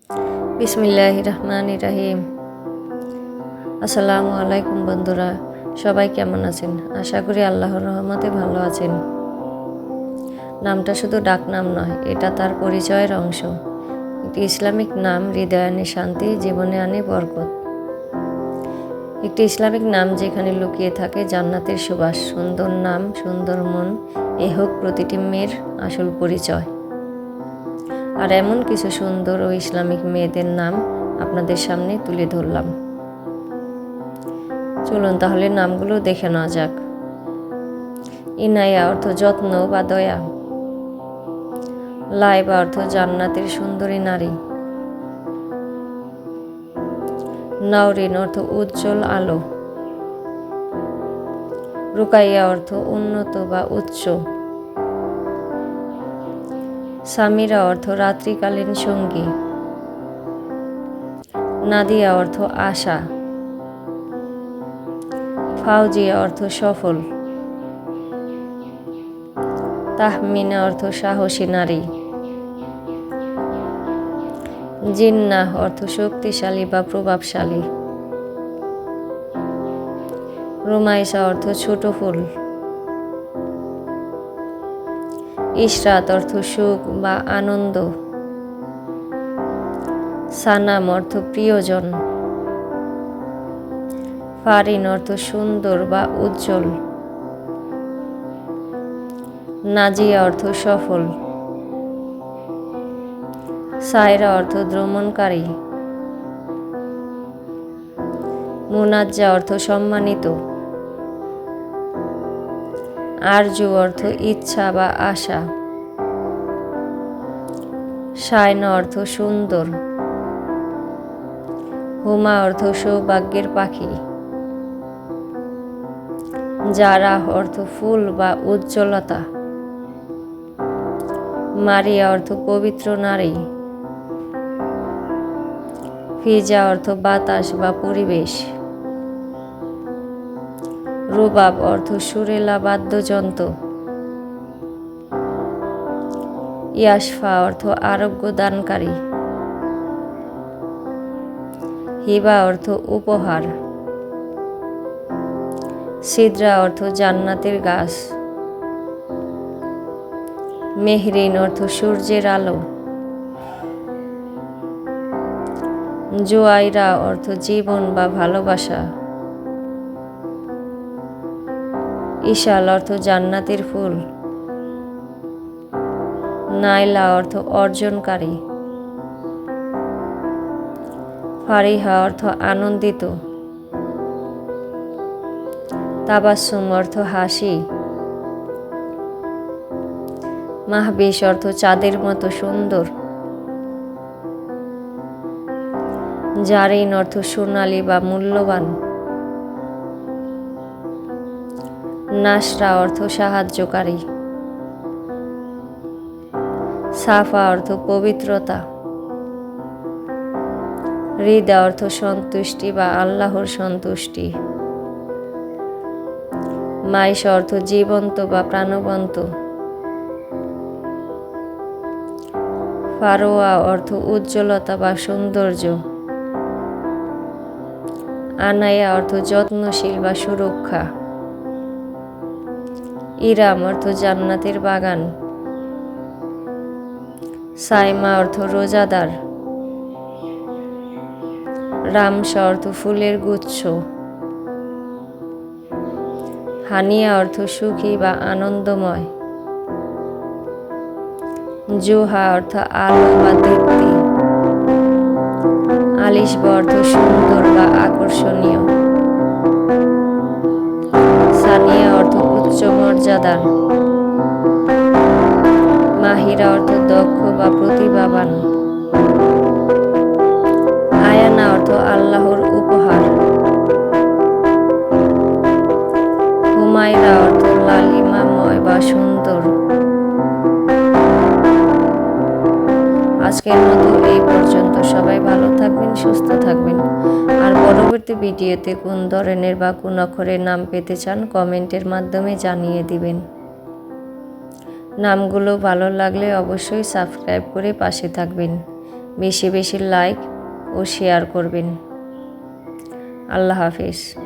বিসমিল্লাহির রহমানির রহিম। আসসালামু আলাইকুম বন্ধুরা, সবাই কেমন আছেন? আশা করি আল্লাহর রহমতে ভালো আছেন। নামটা শুধু ডাকনাম নয়, এটা তার পরিচয়ের অংশ। একটি ইসলামিক নাম হৃদয়ে আনে শান্তি, জীবনে আনে বরকত। একটি ইসলামিক নাম যেখানে লুকিয়ে থাকে জান্নাতের সুবাস। সুন্দর নাম, সুন্দর মন, এ হোক প্রতিটি মেয়ের আসল পরিচয়। আর এমন কিছু সুন্দর ও ইসলামিক মেয়েদের নাম আপনাদের সামনে তুলে ধরলাম। চলুন তাহলে নামগুলো দেখে নেওয়া যাক। ইনায়া অর্থ যত্ন বা দয়া। লাইবা অর্থ জান্নাতের সুন্দরী নারী। নাওরিন অর্থ উজ্জ্বল আলো। রুকাইয়া অর্থ উন্নত বা উচ্চ। সামিরা অর্থ রাত্রিকালীন সঙ্গী। নাদিয়া অর্থ আশা। ফাউজিয়া অর্থ সফল। তাহমিনা অর্থ সাহসী নারী। জিন্নাহ অর্থ শক্তিশালী বা প্রভাবশালী। রুমাইসা অর্থ ছোট ফুল। ইশরাত অর্থ সুখ বা আনন্দ। সানাম অর্থ প্রিয়জন। ফারিন অর্থ সুন্দর বা উজ্জ্বল। নাজিয়া অর্থ সফল। সায়রা অর্থ ভ্রমণকারী। মুনাজ্জা অর্থ সম্মানিত। আরজু অর্থ ইচ্ছা বা আশা। শায়না অর্থ সুন্দর। হুমা অর্থ সৌভাগ্যের পাখি। জারাহ অর্থ ফুল বা উজ্জ্বলতা। মারিয়া অর্থ পবিত্র নারী। ফিজা অর্থ বাতাস বা পরিবেশ। রুবাব অর্থ সুরেলা বাদ্যযন্ত্র। ইয়াশফা অর্থ আরোগ্য দানকারী। হিবা অর্থ উপহার। সিদরা অর্থ জান্নাতের গাছ। মেহরিন অর্থ সূর্যের আলো। জুয়াইরা অর্থ জীবন বা ভালোবাসা। ইশাল অর্থ জান্নাতের ফুল। নাইলা অর্থ অর্জনকারী। ফারিহা অর্থ আনন্দিত। তাবাসসুম অর্থ হাসি। মাহবিশ অর্থ চাঁদের মতো সুন্দর। জারিন অর্থ সোনালী বা মূল্যবান। নাসরা অর্থ সাহায্যকারী। সাফা অর্থ পবিত্রতা। হৃদা অর্থ সন্তুষ্টি বা আল্লাহর সন্তুষ্টি। মাইশ অর্থ জীবন্ত বা প্রাণবন্ত। ফারোয়া অর্থ উজ্জ্বলতা বা সৌন্দর্য। আনায়া অর্থ যত্নশীল বা সুরক্ষা। ইরাম অর্থ জান্নাতের বাগান। সাইমা অর্থ রোজাদার। রামসা অর্থ ফুলের গুচ্ছ। হানিয়া অর্থ সুখী বা আনন্দময়। জোহা অর্থ আলো বা দীপ্তি। আলিশবা অর্থ সুন্দর বা আকর্ষণীয়। সানিয়া অর্থ উচ্চ মর্যাদার। মাহিরা অর্থ দক্ষ বা প্রতিভাবান। আয়ানা অর্থ আল্লাহর উপহার। হুমায়রা অর্থ লালিমাময় বা সুন্দর। আজকের মতো এই পর্যন্ত। সবাই ভালো থাকবেন, সুস্থ থাকবেন। আর পরবর্তী ভিডিওতে কোন ধরনের বা কোন অক্ষরের নাম পেতে চান কমেন্টের মাধ্যমে জানিয়ে দিবেন। নামগুলো ভালো লাগলে অবশ্যই সাবস্ক্রাইব করে পাশে থাকবেন। বেশি বেশি লাইক ও শেয়ার করবেন। আল্লাহ হাফিজ।